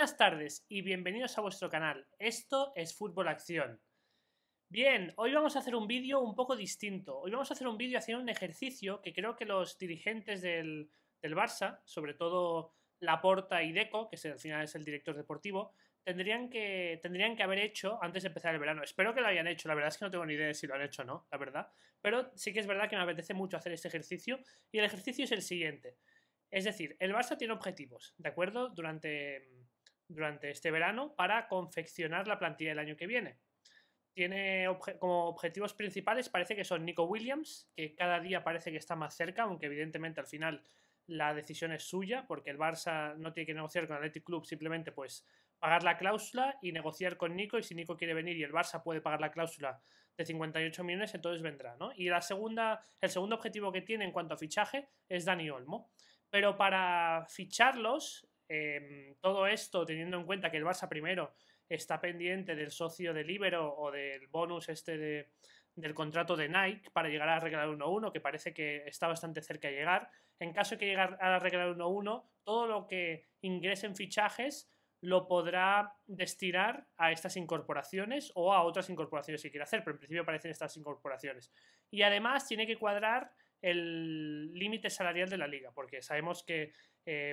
Buenas tardes y bienvenidos a vuestro canal. Esto es Fútbol Acción. Bien, hoy vamos a hacer un vídeo un poco distinto. Hoy vamos a hacer un vídeo haciendo un ejercicio que creo que los dirigentes del Barça, sobre todo Laporta y Deco, que al final es el director deportivo, tendrían que haber hecho antes de empezar el verano. Espero que lo hayan hecho, la verdad es que no tengo ni idea de si lo han hecho o no, la verdad. Pero sí que es verdad que me apetece mucho hacer este ejercicio y el ejercicio es el siguiente. Es decir, el Barça tiene objetivos, ¿de acuerdo? Durante este verano para confeccionar la plantilla del año que viene. Tiene como objetivos principales, parece que son Nico Williams, que cada día parece que está más cerca, aunque evidentemente al final la decisión es suya, porque el Barça no tiene que negociar con el Athletic Club, simplemente pues pagar la cláusula y negociar con Nico, y si Nico quiere venir y el Barça puede pagar la cláusula de 58 millones, entonces vendrá, ¿no? Y el segundo objetivo que tiene en cuanto a fichaje es Dani Olmo. Pero para ficharlos, todo esto teniendo en cuenta que el Barça primero está pendiente del socio del Ibero o del bonus del contrato de Nike para llegar a arreglar 1-1, que parece que está bastante cerca de llegar. En caso de que llegue a arreglar 1-1, todo lo que ingrese en fichajes lo podrá destinar a estas incorporaciones o a otras incorporaciones que quiera hacer, pero en principio aparecen estas incorporaciones. Y además tiene que cuadrar el límite salarial de la liga, porque sabemos que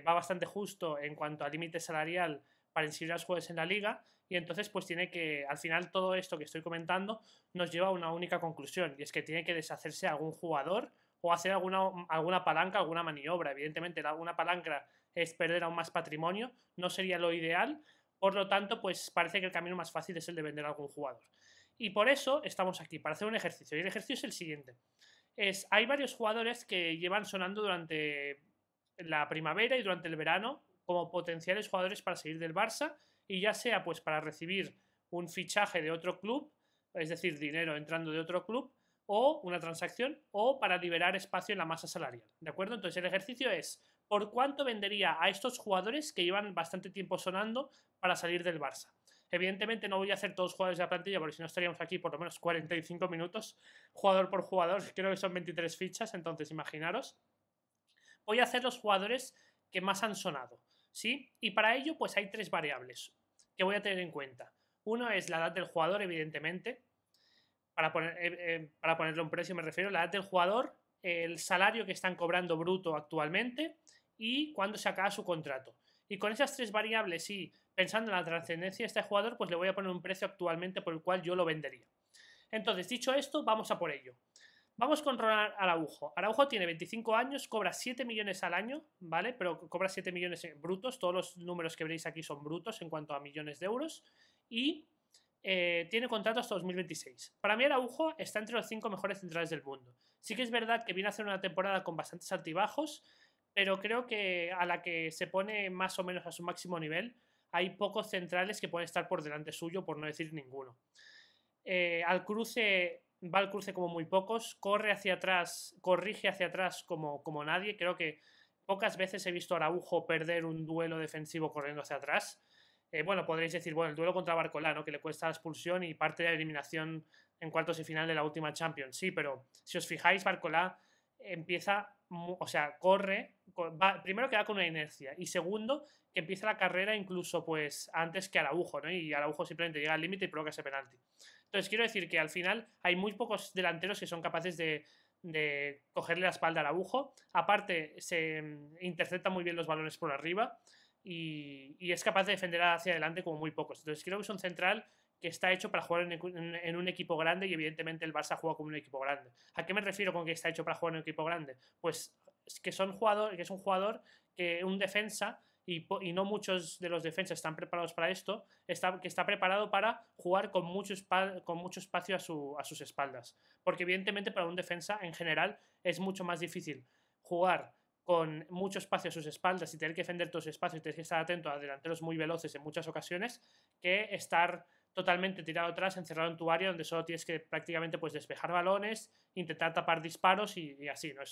va bastante justo en cuanto al límite salarial para inscribir a los jugadores en la liga, y entonces pues tiene que, al final todo esto que estoy comentando nos lleva a una única conclusión, y es que tiene que deshacerse algún jugador o hacer alguna palanca, alguna maniobra. Evidentemente una palanca es perder aún más patrimonio, no sería lo ideal, por lo tanto pues parece que el camino más fácil es el de vender a algún jugador. Y por eso estamos aquí, para hacer un ejercicio, y el ejercicio es el siguiente. Hay varios jugadores que llevan sonando durante la primavera y durante el verano como potenciales jugadores para salir del Barça, y ya sea pues para recibir un fichaje de otro club, es decir, dinero entrando de otro club, o una transacción, o para liberar espacio en la masa salarial, ¿de acuerdo? Entonces el ejercicio es, ¿por cuánto vendería a estos jugadores que llevan bastante tiempo sonando para salir del Barça? Evidentemente no voy a hacer todos los jugadores de la plantilla, porque si no estaríamos aquí por lo menos 45 minutos, jugador por jugador, creo que son 23 fichas, entonces imaginaros. Voy a hacer los jugadores que más han sonado, ¿sí? Y para ello pues hay tres variables que voy a tener en cuenta. Uno es la edad del jugador, evidentemente, para ponerle un precio me refiero a la edad del jugador, el salario que están cobrando bruto actualmente y cuándo se acaba su contrato. Y con esas tres variables y pensando en la trascendencia de este jugador, pues le voy a poner un precio actualmente por el cual yo lo vendería. Entonces, dicho esto, vamos a por ello. Vamos con Ronald Araujo. Araujo tiene 25 años, cobra 7 millones al año, ¿vale? Pero cobra 7 millones brutos. Todos los números que veréis aquí son brutos en cuanto a millones de euros. Y tiene contrato hasta 2026. Para mí Araujo está entre los 5 mejores centrales del mundo. Sí que es verdad que viene a hacer una temporada con bastantes altibajos, pero creo que a la que se pone más o menos a su máximo nivel, hay pocos centrales que pueden estar por delante suyo, por no decir ninguno. Va al cruce como muy pocos, corre hacia atrás, corrige hacia atrás como nadie. Creo que pocas veces he visto a Araujo perder un duelo defensivo corriendo hacia atrás. Bueno, podréis decir, bueno, el duelo contra Barcolá, ¿no? Que le cuesta la expulsión y parte de la eliminación en cuartos y final de la última Champions. Sí, pero si os fijáis, Barcolá empieza, o sea, corre, primero que va con una inercia, y segundo, que empieza la carrera incluso pues antes que Araujo, ¿no? Y Araujo simplemente llega al límite y provoca ese penalti. Entonces quiero decir que al final hay muy pocos delanteros que son capaces de cogerle la espalda a Araujo. Aparte, se intercepta muy bien los balones por arriba y es capaz de defender hacia adelante como muy pocos. Entonces creo que es un central que está hecho para jugar en un equipo grande, y evidentemente el Barça juega como un equipo grande. ¿A qué me refiero con que está hecho para jugar en un equipo grande? Pues que es un jugador que un defensa, y no muchos de los defensas están preparados para esto, que está preparado para jugar con mucho espacio a sus espaldas. Porque evidentemente para un defensa en general es mucho más difícil jugar con mucho espacio a sus espaldas y tener que defender todo ese espacio y tener que estar atento a delanteros muy veloces en muchas ocasiones, que estar totalmente tirado atrás, encerrado en tu área, donde solo tienes que prácticamente pues despejar balones, intentar tapar disparos y así, ¿no?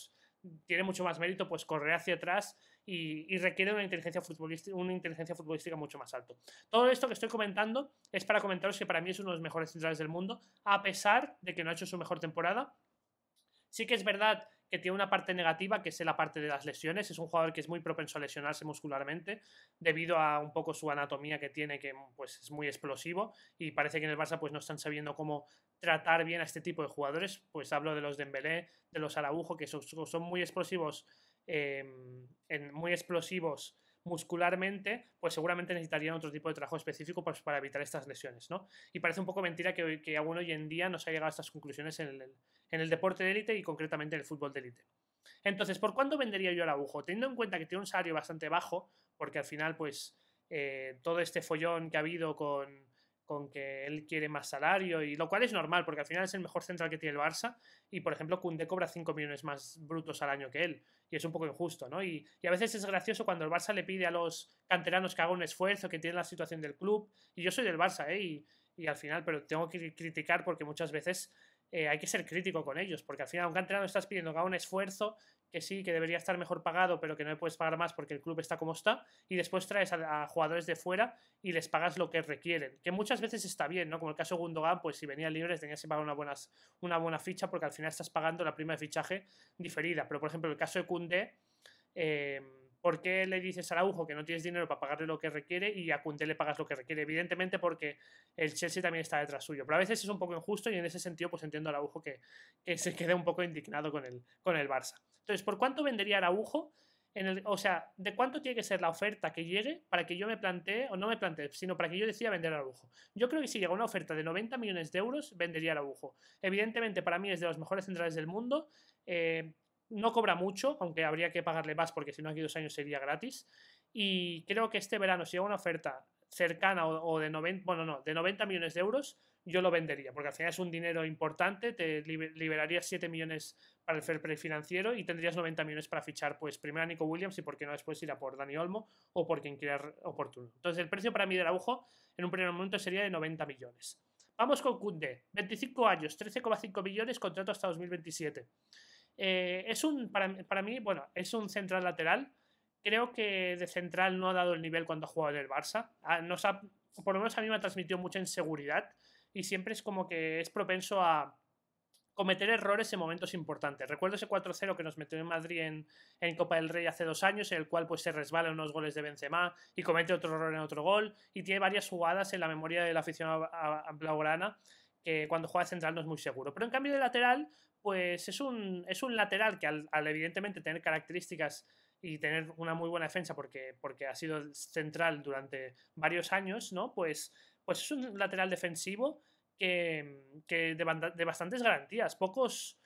Tiene mucho más mérito pues correr hacia atrás y requiere una inteligencia futbolística mucho más alto. Todo esto que estoy comentando es para comentaros que para mí es uno de los mejores centrales del mundo, a pesar de que no ha hecho su mejor temporada. Sí que es verdad que tiene una parte negativa, que es la parte de las lesiones. Es un jugador que es muy propenso a lesionarse muscularmente debido a un poco su anatomía que tiene, que pues es muy explosivo, y parece que en el Barça pues no están sabiendo cómo tratar bien a este tipo de jugadores. Pues hablo de los Dembélé, de los Araujo, que son muy explosivos, muy explosivos muscularmente, pues seguramente necesitarían otro tipo de trabajo específico pues, para evitar estas lesiones, ¿no? Y parece un poco mentira que aún hoy en día no se ha llegado a estas conclusiones en el deporte de élite y concretamente en el fútbol de élite. Entonces, ¿por cuánto vendería yo a Araujo? Teniendo en cuenta que tiene un salario bastante bajo, porque al final, pues, todo este follón que ha habido con que él quiere más salario, y lo cual es normal, porque al final es el mejor central que tiene el Barça, y por ejemplo, Koundé cobra 5 millones más brutos al año que él, y es un poco injusto, ¿no? Y a veces es gracioso cuando el Barça le pide a los canteranos que hagan un esfuerzo, que tienen la situación del club, y yo soy del Barça, y al final, pero tengo que criticar porque muchas veces hay que ser crítico con ellos, porque al final a un canterano estás pidiendo que haga un esfuerzo, que sí, que debería estar mejor pagado, pero que no le puedes pagar más porque el club está como está, y después traes a jugadores de fuera y les pagas lo que requieren, que muchas veces está bien, ¿no? Como el caso de Gundogan, pues si venía libre tenías que pagar una buena ficha, porque al final estás pagando la prima de fichaje diferida, pero por ejemplo el caso de Koundé, ¿por qué le dices a Araujo que no tienes dinero para pagarle lo que requiere y a Koundé le pagas lo que requiere? Evidentemente porque el Chelsea también está detrás suyo, pero a veces es un poco injusto y en ese sentido pues entiendo a Araujo que se quede un poco indignado con el Barça. Entonces, ¿por cuánto vendería Araujo? O sea, ¿de cuánto tiene que ser la oferta que llegue para que yo me plantee, o no me plantee, sino para que yo decida vender a Araujo? Yo creo que si llega una oferta de 90 millones de euros, vendería a Araujo. Evidentemente, para mí es de los mejores centrales del mundo. No cobra mucho, aunque habría que pagarle más porque si no aquí 2 años sería gratis. Y creo que este verano, si llega una oferta cercana o de 90, bueno, no, de 90 millones de euros, yo lo vendería, porque al final es un dinero importante, te liberarías 7 millones para el fair play financiero y tendrías 90 millones para fichar, pues primero a Nico Williams y por qué no después ir a por Dani Olmo o por quien quiera oportuno. Entonces el precio para mí del Araujo en un primer momento sería de 90 millones. Vamos con Koundé, 25 años, 13,5 millones, contrato hasta 2027. Para mí, bueno, es un central lateral. Creo que de central no ha dado el nivel cuando ha jugado en el Barça. Por lo menos a mí me ha transmitido mucha inseguridad y siempre es como que es propenso a cometer errores en momentos importantes. Recuerdo ese 4-0 que nos metió en Madrid en Copa del Rey hace 2 años, en el cual pues se resbala en unos goles de Benzema y comete otro error en otro gol, y tiene varias jugadas en la memoria de la afición blaugrana que cuando juega central no es muy seguro. Pero en cambio de lateral, pues es un lateral que al evidentemente tener características y tener una muy buena defensa porque ha sido central durante varios años, ¿no? Pues es un lateral defensivo que de bastantes garantías. Pocos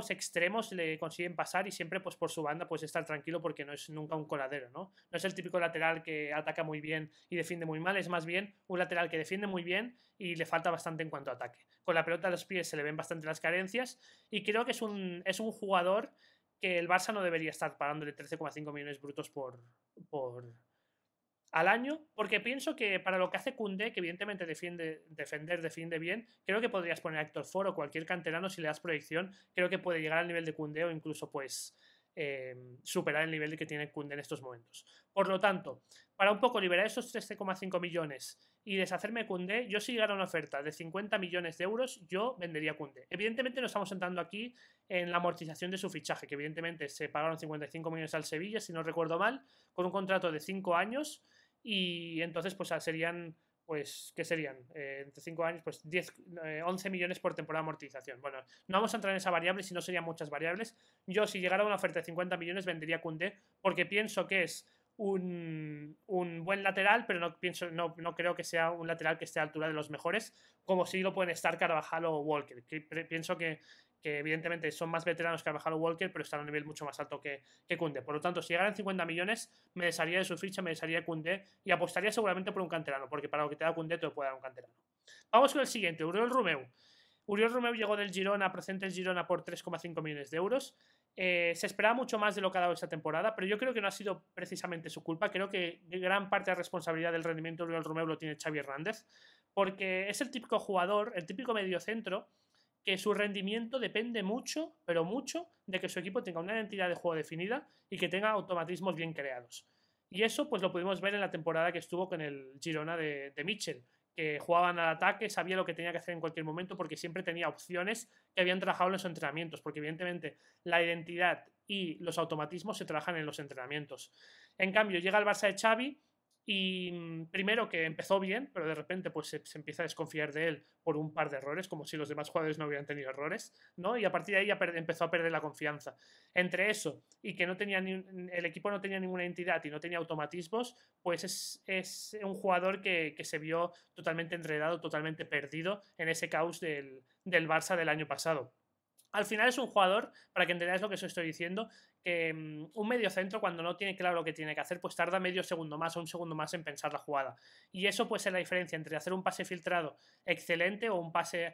extremos le consiguen pasar y siempre pues por su banda pues estar tranquilo porque no es nunca un coladero, ¿no? No es el típico lateral que ataca muy bien y defiende muy mal, es más bien un lateral que defiende muy bien y le falta bastante en cuanto a ataque. Con la pelota a los pies se le ven bastante las carencias y creo que es un jugador que el Barça no debería estar pagándole 13,5 millones brutos al año, porque pienso que para lo que hace Koundé, que evidentemente defiende bien, creo que podrías poner a Héctor Ford o cualquier canterano si le das proyección, creo que puede llegar al nivel de Koundé o incluso pues superar el nivel que tiene Koundé en estos momentos. Por lo tanto, para un poco liberar esos 13,5 millones y deshacerme de Koundé, yo si llegara una oferta de 50 millones de euros, yo vendería Koundé. Evidentemente no estamos entrando aquí en la amortización de su fichaje, que evidentemente se pagaron 55 millones al Sevilla, si no recuerdo mal, con un contrato de 5 años, y entonces pues serían, pues, ¿qué serían? Entre 5 años, pues 11 millones por temporada de amortización. Bueno, no vamos a entrar en esa variable, si no serían muchas variables. Yo si llegara a una oferta de 50 millones vendería Koundé porque pienso que es un buen lateral, pero no creo que sea un lateral que esté a la altura de los mejores, como si lo pueden estar Carvajal o Walker. Pienso que evidentemente son más veteranos que Carvajal o Walker, pero están a un nivel mucho más alto que Koundé. Por lo tanto, si llegaran 50 millones, me desharía de su ficha, me desharía de Koundé y apostaría seguramente por un canterano, porque para lo que te da Koundé te lo puede dar un canterano. Vamos con el siguiente, Oriol Romeu. Oriol Romeu llegó del Girona, procedente del Girona, por 3,5 millones de euros. Se esperaba mucho más de lo que ha dado esta temporada, pero yo creo que no ha sido precisamente su culpa. Creo que gran parte de la responsabilidad del rendimiento de Oriol Romeu lo tiene Xavi Hernández, porque es el típico jugador, el típico mediocentro, que su rendimiento depende mucho, pero mucho, de que su equipo tenga una identidad de juego definida y que tenga automatismos bien creados. Y eso pues lo pudimos ver en la temporada que estuvo con el Girona de Mitchell, que jugaban al ataque, sabía lo que tenía que hacer en cualquier momento porque siempre tenía opciones que habían trabajado en los entrenamientos, porque evidentemente la identidad y los automatismos se trabajan en los entrenamientos. En cambio, llega el Barça de Xavi y primero que empezó bien, pero de repente pues se empieza a desconfiar de él por un par de errores, como si los demás jugadores no hubieran tenido errores, ¿no? Y a partir de ahí ya empezó a perder la confianza. Entre eso y que no tenía el equipo no tenía ninguna identidad y no tenía automatismos, pues es un jugador que se vio totalmente enredado, totalmente perdido en ese caos del Barça del año pasado. Al final es un jugador, para que entendáis lo que os estoy diciendo, que un medio centro cuando no tiene claro lo que tiene que hacer, pues tarda medio segundo más o un segundo más en pensar la jugada. Y eso puede ser la diferencia entre hacer un pase filtrado excelente o un pase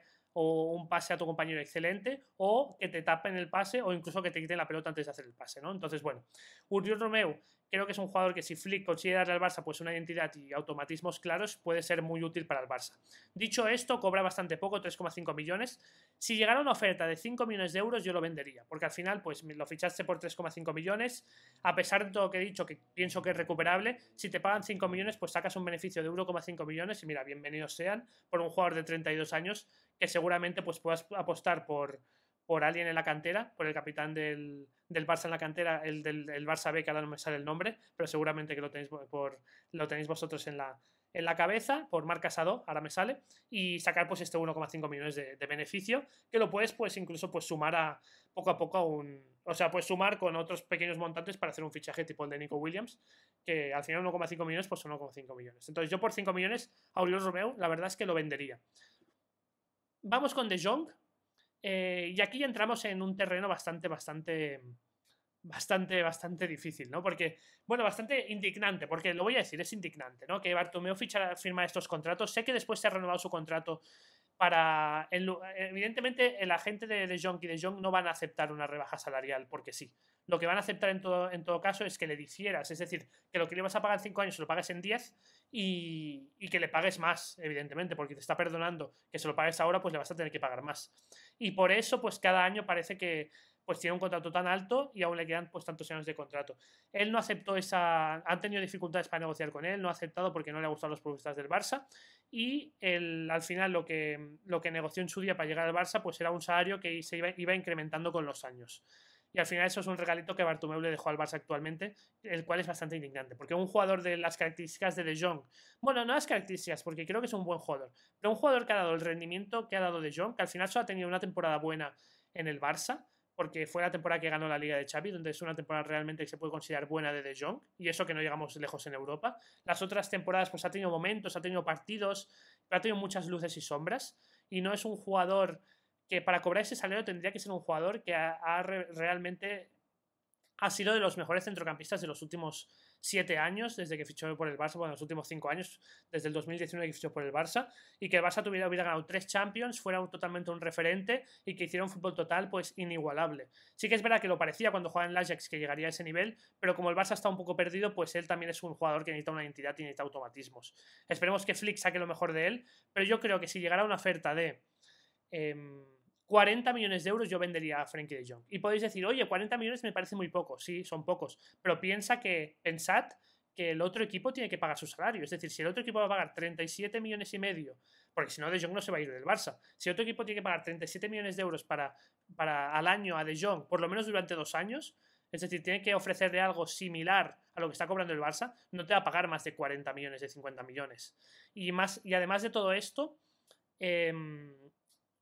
a tu compañero excelente, o que te tapen el pase o incluso que te quiten la pelota antes de hacer el pase, ¿no? Entonces, bueno, Oriol Romeu creo que es un jugador que si Flick consigue darle al Barça pues una identidad y automatismos claros, puede ser muy útil para el Barça. Dicho esto, cobra bastante poco, 3,5 millones. Si llegara una oferta de 5 millones de euros, yo lo vendería, porque al final pues lo fichaste por 3,5 millones, a pesar de todo lo que he dicho, que pienso que es recuperable, si te pagan 5 millones, pues sacas un beneficio de 1,5 millones y mira, bienvenidos sean por un jugador de 32 años que seguramente pues puedas apostar por alguien en la cantera, por el capitán del Barça en la cantera, el del Barça B, que ahora no me sale el nombre, pero seguramente que lo tenéis vosotros en la cabeza, por Marc Casado, ahora me sale, y sacar pues este 1,5 millones de beneficio, que lo puedes pues incluso pues sumar a poco a o sea, pues sumar con otros pequeños montantes para hacer un fichaje tipo el de Nico Williams, que al final 1,5 millones pues son 1,5 millones. Entonces yo por 5 millones a Oriol Romeu la verdad es que lo vendería. Vamos con De Jong, y aquí entramos en un terreno bastante difícil, ¿no? Porque, bueno, bastante indignante, porque lo voy a decir, es indignante, ¿no? Que Bartomeu firma estos contratos. Sé que después se ha renovado su contrato para. Evidentemente, el agente de Jong y de Jong no van a aceptar una rebaja salarial, porque sí. Lo que van a aceptar en todo caso es que le difieras, es decir, que lo que le vas a pagar en 5 años se lo pagues en 10 y que le pagues más, evidentemente, porque te está perdonando que se lo pagues ahora, pues le vas a tener que pagar más. Y por eso, pues cada año parece que pues tiene un contrato tan alto y aún le quedan pues tantos años de contrato. Él no aceptó han tenido dificultades para negociar con él, no ha aceptado porque no le ha gustado los propuestas del Barça y al final lo que negoció en su día para llegar al Barça pues era un salario que iba incrementando con los años. Y al final eso es un regalito que Bartomeu le dejó al Barça actualmente, el cual es bastante indignante, porque un jugador de las características de Jong, bueno, no las características, porque creo que es un buen jugador, pero un jugador que ha dado el rendimiento que ha dado de Jong, que al final solo ha tenido una temporada buena en el Barça, porque fue la temporada que ganó la Liga de Xavi, donde es una temporada realmente que se puede considerar buena de Jong, y eso que no llegamos lejos en Europa. Las otras temporadas pues ha tenido momentos, ha tenido partidos, pero ha tenido muchas luces y sombras, y no es un jugador que para cobrar ese salario tendría que ser un jugador que realmente ha sido de los mejores centrocampistas de los últimos 7 años, desde que fichó por el Barça, bueno, los últimos 5 años, desde el 2019 que fichó por el Barça, y que el Barça hubiera ganado 3 Champions, fuera totalmente un referente y que hiciera un fútbol total pues inigualable. Sí que es verdad que lo parecía cuando jugaba en el Ajax que llegaría a ese nivel, pero como el Barça está un poco perdido, pues él también es un jugador que necesita una identidad y necesita automatismos. Esperemos que Flick saque lo mejor de él, pero yo creo que si llegara una oferta de 40 millones de euros yo vendería a Frenkie de Jong. Y podéis decir, oye, 40 millones me parece muy poco. Sí, son pocos. Pero pensad que el otro equipo tiene que pagar su salario. Es decir, si el otro equipo va a pagar 37 millones y medio, porque si no, De Jong no se va a ir del Barça. Si otro equipo tiene que pagar 37 millones de euros para al año a De Jong, por lo menos durante 2 años, es decir, tiene que ofrecerle algo similar a lo que está cobrando el Barça, no te va a pagar más de 40 millones, de 50 millones. Y además de todo esto,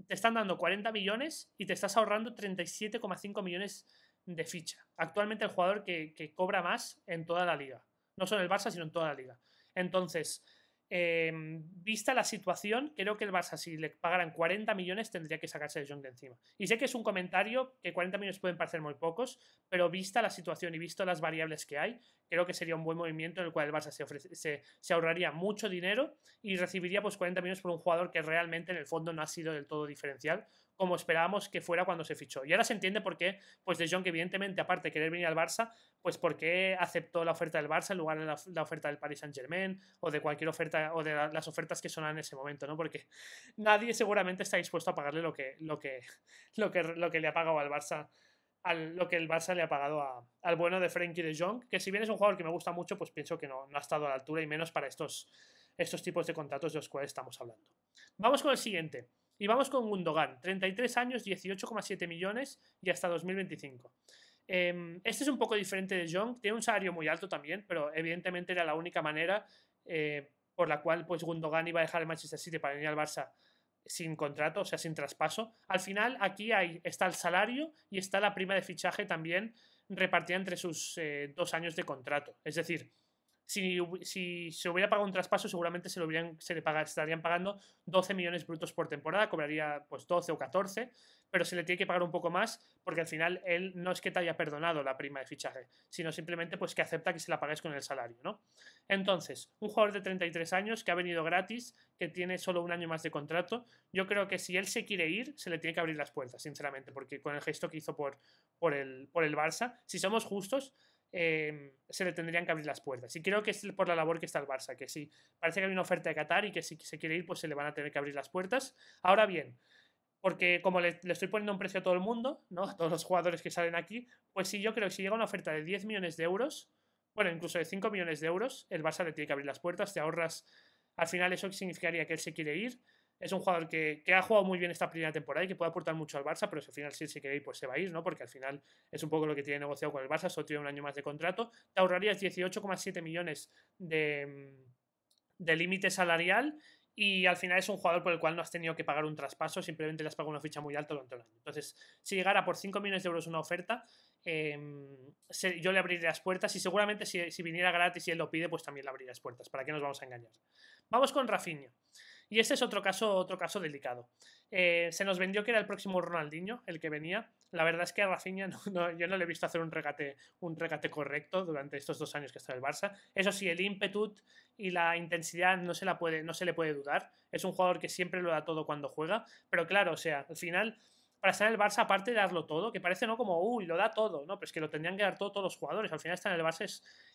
te están dando 40 millones y te estás ahorrando 37,5 millones de ficha. Actualmente el jugador que cobra más en toda la liga. No solo en el Barça, sino en toda la liga. Entonces, vista la situación, creo que el Barça, si le pagaran 40 millones, tendría que sacarse de Jong de encima. Y sé que es un comentario que 40 millones pueden parecer muy pocos, pero vista la situación y visto las variables que hay, creo que sería un buen movimiento en el cual el Barça se ahorraría mucho dinero y recibiría pues 40 millones por un jugador que realmente en el fondo no ha sido del todo diferencial, como esperábamos que fuera cuando se fichó. Y ahora se entiende por qué, pues De Jong, que evidentemente, aparte de querer venir al Barça, pues por qué aceptó la oferta del Barça en lugar de la oferta del Paris Saint-Germain o de cualquier oferta o de las ofertas que sonan en ese momento, ¿no? Porque nadie seguramente está dispuesto a pagarle lo que le ha pagado al Barça, lo que el Barça le ha pagado al bueno de Frenkie de Jong, que si bien es un jugador que me gusta mucho, pues pienso que no ha estado a la altura y menos para estos tipos de contratos de los cuales estamos hablando. Vamos con el siguiente. Y vamos con Gundogan, 33 años, 18,7 millones y hasta 2025. Este es un poco diferente de Jong, tiene un salario muy alto también, pero evidentemente era la única manera por la cual pues Gundogan iba a dejar el Manchester City para venir al Barça sin contrato, o sea, sin traspaso. Al final aquí está el salario y está la prima de fichaje también repartida entre sus 2 años de contrato. Es decir, si se hubiera pagado un traspaso, seguramente estarían pagando 12 millones brutos por temporada, cobraría pues 12 o 14, pero se le tiene que pagar un poco más porque al final él no es que te haya perdonado la prima de fichaje, sino simplemente pues que acepta que se la pagues con el salario, ¿no? Entonces, un jugador de 33 años que ha venido gratis, que tiene solo un año más de contrato, yo creo que si él se quiere ir, se le tiene que abrir las puertas, sinceramente, porque con el gesto que hizo por el Barça, si somos justos, se le tendrían que abrir las puertas. Y creo que es por la labor que está el Barça, que si parece que hay una oferta de Qatar y que si se quiere ir, pues se le van a tener que abrir las puertas. Ahora bien, porque como le estoy poniendo un precio a todo el mundo, ¿no? A todos los jugadores que salen aquí, pues sí, yo creo que si llega una oferta de 10 millones de euros, bueno, incluso de 5 millones de euros, el Barça le tiene que abrir las puertas, te ahorras, al final eso significaría que él se quiere ir. Es un jugador que ha jugado muy bien esta primera temporada y que puede aportar mucho al Barça, pero si al final si se quiere ir, pues se va a ir, ¿no? Porque al final es un poco lo que tiene negociado con el Barça, solo tiene un año más de contrato. Te ahorrarías 18,7 millones de límite salarial y al final es un jugador por el cual no has tenido que pagar un traspaso, simplemente le has pagado una ficha muy alta durante el año. Entonces, si llegara por 5 millones de euros una oferta, yo le abriría las puertas y seguramente si viniera gratis y él lo pide, pues también le abriría las puertas. ¿Para qué nos vamos a engañar? Vamos con Rafinha. Y este es otro caso delicado. Se nos vendió que era el próximo Ronaldinho, el que venía. La verdad es que a Rafinha yo no le he visto hacer un regate correcto durante estos 2 años que está en el Barça. Eso sí, el ímpetu y la intensidad no se le puede dudar. Es un jugador que siempre lo da todo cuando juega. Pero claro, o sea, al final, para estar en el Barça, aparte de darlo todo, que parece no como, uy, lo da todo, no, pero es que lo tendrían que dar todo todos los jugadores. Al final estar en el Barça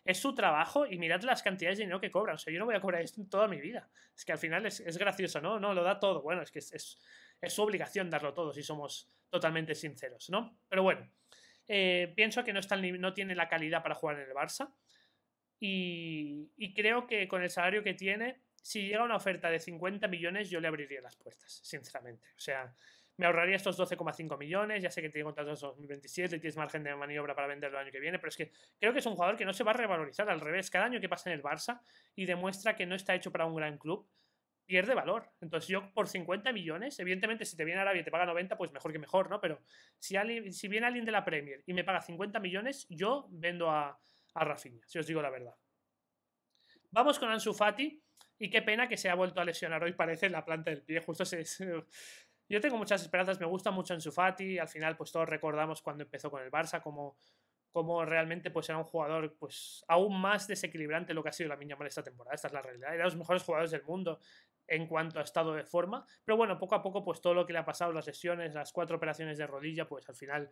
es su trabajo y mirad las cantidades de dinero que cobran. O sea, yo no voy a cobrar esto en toda mi vida. Es que al final es gracioso, ¿no? No, lo da todo. Bueno, es que es su obligación darlo todo, si somos totalmente sinceros, ¿no? Pero bueno, pienso que no tiene la calidad para jugar en el Barça y creo que con el salario que tiene, si llega una oferta de 50 millones, yo le abriría las puertas, sinceramente. O sea, me ahorraría estos 12,5 millones, ya sé que tiene contrato hasta 2027 y tienes margen de maniobra para venderlo el año que viene, pero es que creo que es un jugador que no se va a revalorizar, al revés, cada año que pasa en el Barça y demuestra que no está hecho para un gran club, pierde valor. Entonces yo por 50 millones, evidentemente si te viene Arabia y te paga 90, pues mejor que mejor, ¿no? Pero si viene alguien de la Premier y me paga 50 millones, yo vendo a Rafinha, si os digo la verdad. Vamos con Ansu Fati y qué pena que se ha vuelto a lesionar hoy, parece, en la planta del pie, justo Yo tengo muchas esperanzas, me gusta mucho Ansu Fati, al final pues todos recordamos cuando empezó con el Barça como realmente pues era un jugador pues aún más desequilibrante de lo que ha sido Lamine Yamal esta temporada. Esta es la realidad, era de los mejores jugadores del mundo en cuanto a estado de forma, pero bueno, poco a poco pues todo lo que le ha pasado, las lesiones, las 4 operaciones de rodilla, pues al final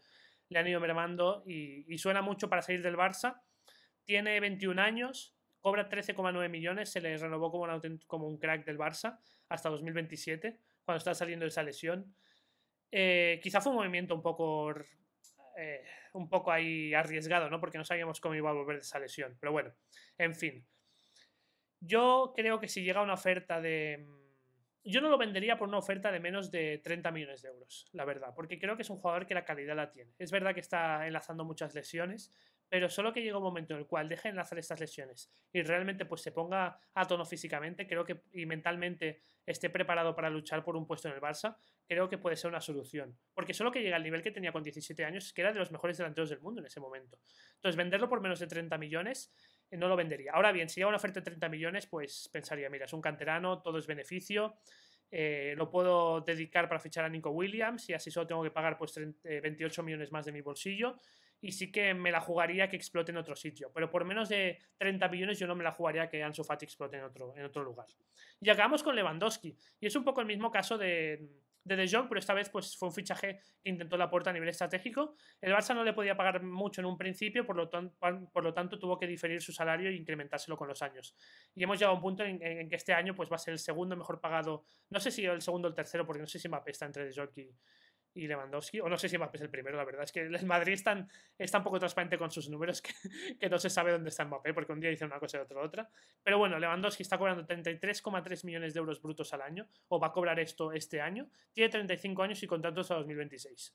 le han ido mermando y suena mucho para salir del Barça. Tiene 21 años, cobra 13,9 millones, se le renovó como un crack del Barça hasta 2027, cuando está saliendo de esa lesión. Quizá fue un movimiento un poco ahí arriesgado, ¿no? Porque no sabíamos cómo iba a volver de esa lesión. Pero bueno, en fin. Yo creo que si llega una oferta de... Yo no lo vendería por una oferta de menos de 30 millones de euros, la verdad, porque creo que es un jugador que la calidad la tiene. Es verdad que está enlazando muchas lesiones, pero solo que llega un momento en el cual deje de enlazar estas lesiones y realmente pues se ponga a tono físicamente, creo que y mentalmente esté preparado para luchar por un puesto en el Barça, creo que puede ser una solución. Porque solo que llega al nivel que tenía con 17 años, que era de los mejores delanteros del mundo en ese momento. Entonces, venderlo por menos de 30 millones no lo vendería. Ahora bien, si llega una oferta de 30 millones, pues pensaría, mira, es un canterano, todo es beneficio, lo puedo dedicar para fichar a Nico Williams y así solo tengo que pagar pues 28 millones más de mi bolsillo y sí que me la jugaría que explote en otro sitio, pero por menos de 30 millones yo no me la jugaría que Ansu Fati explote en otro lugar. Y acabamos con Lewandowski y es un poco el mismo caso de Jong, pero esta vez pues fue un fichaje que intentó la puerta a nivel estratégico. El Barça no le podía pagar mucho en un principio, por lo tanto tuvo que diferir su salario e incrementárselo con los años. Y hemos llegado a un punto en que este año pues va a ser el segundo mejor pagado, no sé si el segundo o el tercero, porque no sé si Mbappé está entre De Jong y Lewandowski, o no sé si Mbappé es el primero, la verdad es que el Madrid es tan poco transparente con sus números que no se sabe dónde está Mbappé, porque un día dice una cosa y otro otra. Pero bueno, Lewandowski está cobrando 33,3 millones de euros brutos al año, o va a cobrar esto este año, tiene 35 años y contrato hasta 2026.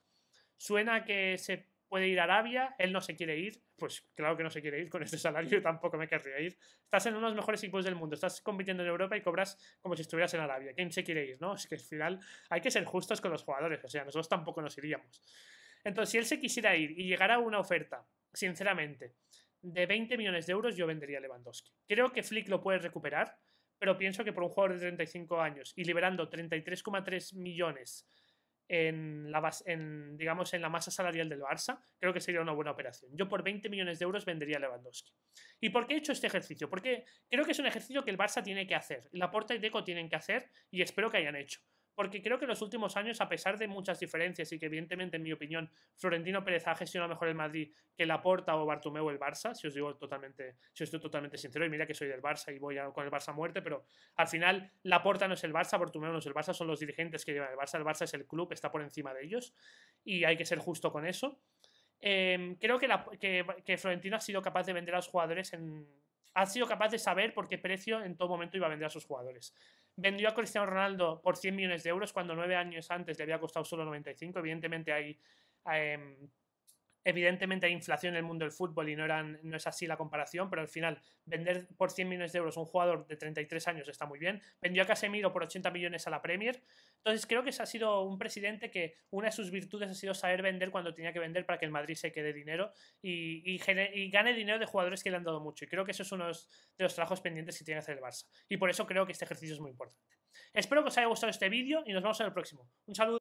Suena que se puede ir a Arabia, él no se quiere ir, pues claro que no se quiere ir con este salario, yo tampoco me querría ir. Estás en uno de los mejores equipos del mundo, estás compitiendo en Europa y cobras como si estuvieras en Arabia. ¿Quién se quiere ir, no? Es que al final hay que ser justos con los jugadores, o sea, nosotros tampoco nos iríamos. Entonces, si él se quisiera ir y llegara a una oferta, sinceramente, de 20 millones de euros, yo vendería a Lewandowski. Creo que Flick lo puede recuperar, pero pienso que por un jugador de 35 años y liberando 33,3 millones digamos, en la masa salarial del Barça, creo que sería una buena operación. Yo por 20 millones de euros vendería a Lewandowski. ¿Y por qué he hecho este ejercicio? Porque creo que es un ejercicio que el Barça tiene que hacer, Laporta y Deco tienen que hacer y espero que hayan hecho. Porque creo que en los últimos años, a pesar de muchas diferencias y que evidentemente, en mi opinión, Florentino Pérez ha gestionado mejor el Madrid que Laporta o Bartomeu el Barça, si os estoy totalmente sincero, y mira que soy del Barça y voy con el Barça a muerte, pero al final Laporta no es el Barça, Bartomeu no es el Barça, son los dirigentes que llevan el Barça es el club, está por encima de ellos y hay que ser justo con eso. Creo que Florentino ha sido capaz de vender a los jugadores ha sido capaz de saber por qué precio en todo momento iba a vender a sus jugadores. Vendió a Cristiano Ronaldo por 100 millones de euros cuando 9 años antes le había costado solo 95. Evidentemente hay inflación en el mundo del fútbol y no es así la comparación, pero al final vender por 100 millones de euros a un jugador de 33 años está muy bien. Vendió a Casemiro por 80 millones a la Premier. Entonces creo que ese ha sido un presidente que una de sus virtudes ha sido saber vender cuando tenía que vender para que el Madrid se quede dinero y gane dinero de jugadores que le han dado mucho. Y creo que eso es uno de los trabajos pendientes que tiene que hacer el Barça. Y por eso creo que este ejercicio es muy importante. Espero que os haya gustado este vídeo y nos vemos en el próximo. Un saludo.